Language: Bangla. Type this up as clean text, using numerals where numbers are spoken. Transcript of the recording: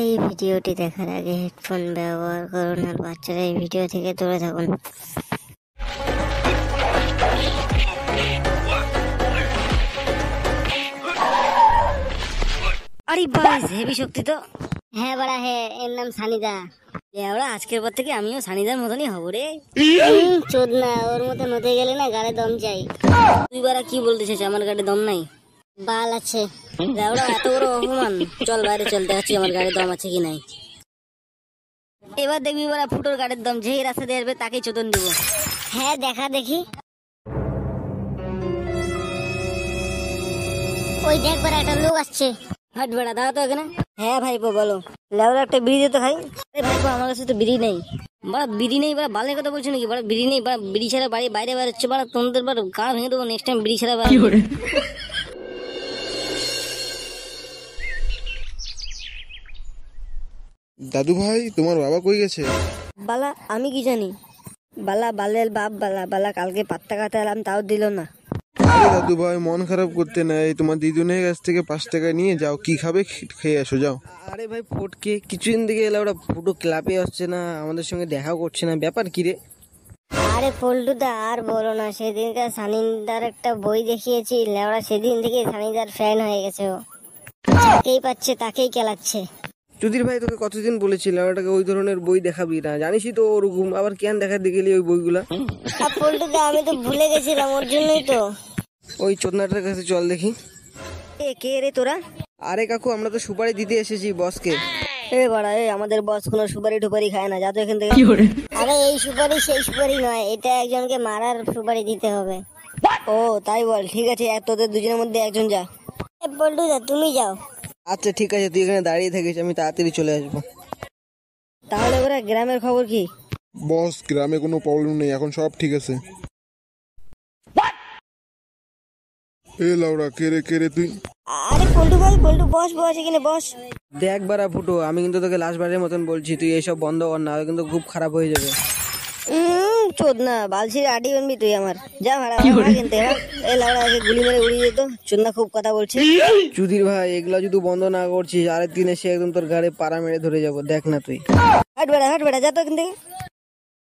এই ভিডিওটি দেখার আগে হেডফোন ব্যবহার করুন আর বাচ্চারা এই ভিডিও থেকে দূরে থাকুন। আরে বাস হেভি শক্তি তো। হ্যাঁ বাড়া, হ্যাঁ, এর নাম সানিদা। ওরা আজকের পর থেকে আমিও সানিদার মতনই হব রে। চোদ না, ওর মতন হতে গেলে না গাড়ে দম চাই। তুই বারা কি বলতে চাইছিস? আমার গাড়ি দম নাই? বাল আছে। ওরা এত বড় অপমান। চল বাইরে চল, দেখাচ্ছি আমার গাড়ির দম আছে কি নাই। এবার দেখবি বারা ফুটোর গাড়ির দম, যেই রাস্তা দিয়ে আসবে তাকেই চোদন দিব। হ্যাঁ দেখা দেখি। ওই দেখ বাড়া, একটা লোক আসছে। হাট বেড়া দাও তো এখানে। হ্যাঁ ভাইপো বলো। লেবরা একটা বিড়ি দিতে খাই। আরে ভাইপো আমার কাছে তো বিড়ি নেই। বাড়া বিড়ি নেই? বাড়া বালের কথা বলছো নাকি? বাড়া বিড়ি নেই? বাড়া বিড়ি ছাড়া বাড়ি বাইরে বেরোচ্ছে। বাড়া তোমাদের বাড়া গা ভেঙে দেবো নেক্সট টাইম বিড়ি ছাড়া। দাদু ভাই, তোমার বাবা কই গেছে? বালা আমি কি জানি। বালা বালের বাপ। বালা বালা কালকে পাত্তা কাটে এলাম, তাও দিল না। আরে দাদু ভাই, মন খারাপ করতে নাই। তোমার দিদুনের কাছ থেকে 5 টাকা নিয়ে যাও, কি খাবে খেয়ে আসো, যাও। আরে ভাই ফটকে, কিছুদিন থেকে এলে ওরা ফুটো ক্লাবে আসছে না, আমাদের সঙ্গে দেখাও করছে না, ব্যাপার কি রে? আরে পল্টুদা আর বলো না, সেদিনকার সানিদার একটা বই দেখিয়েছি, লেওড়া সেদিন থেকে সানিদার ফ্যান হয়ে গেছে। ও যাকেই পাচ্ছে তাকেই কেলাচ্ছে। চুদির ভাই তোকে কতদিন বলেছিলাম ওটাকে ওই ধরনের বই দেখাবি না, জানিসই তো ওরকম, আবার কেন দেখাতে গেলি ওই বইগুলা? আর পল্টুদা আমি তো ভুলে গেছিলাম, ওর জন্যই তো। ওই চোদনাটার কাছে চল দেখি। এ কে রে তোরা? আরে কাকু, আমরা তো সুপারি দিতে এসেছি বসকে। এ বাড়া, এ আমাদের বস কোনো সুপারি টুপারি খায় না, যা তো এখান থেকে। আরে এই সুপারি সেই সুপারি নয়, এটা একজনকে মারার সুপারি দিতে হবে। ও তাই বল, ঠিক আছে, তোদের দুজনের মধ্যে একজন যা। পল্টুদা তুমি যাও। আচ্ছা ঠিক আছে, তুই এখানে দাঁড়িয়ে থাকিস, আমি তাড়াতাড়ি চলে আসবো। তাহলে ওরা গ্রামের খবর কি? বস, গ্রামে কোনো প্রবলেম নেই, এখন সব ঠিক আছে। এ লাউড়া, কে রে তুই? আরে পল্টু ভাই, পল্টু বস বস এখানে বস। দেখ বারা ফুটো, আমি কিন্তু তোকে লাস্ট বারের মতন বলছি, তুই এইসব বন্ধ কর না, কিন্তু খুব খারাপ হয়ে যাবে। চোদ না, বালছির আডি বানবি তুই আমার। যা ভাড়া কিনতে। এই লাউড়া আগে গুলি মেরে উড়িয়ে যেত। চোদনা খুব কথা বলছে। চুদির ভাই, এগুলা যদি বন্ধ না করছিস, আরেক দিন এসে একদম তোর গাড়ি পাড়া মেরে ধরে যাবো, দেখ না তুই। হাট বেড়া যা তো এখান থেকে।